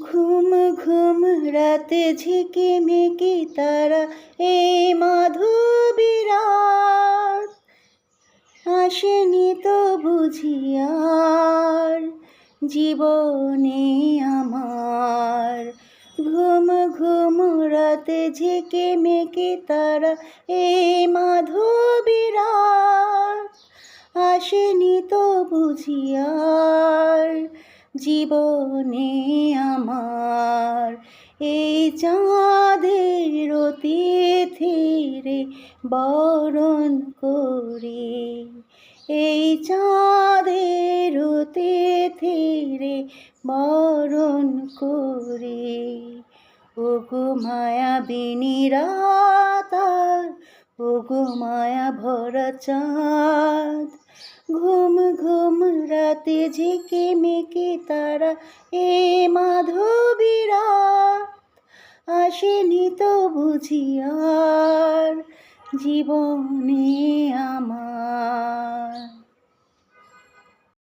ঘুম ঘুম রাতে ঝিকিমিকি তারা, এই মাধবীরাত আসেনি তো বুঝি আর জীবনে আমার। ঘুম ঘুম রাতে ঝিকিমিকি তারা, এই মাধবীরাত আসেনি তো বুঝি আর জীবনে আমার। এই চাঁদের তিথিরে বরণ করি, এই চাঁদের তিথিরে বরণ করি। ওগো মায়াবিনী রাত, ওগো মায়া ভরা চাঁদ, ঘুম ঘুম রাতে ঝিকিমিকি তারা, এ মাধবীরাত আসেনি তো বুঝি আর জীবনে আমার।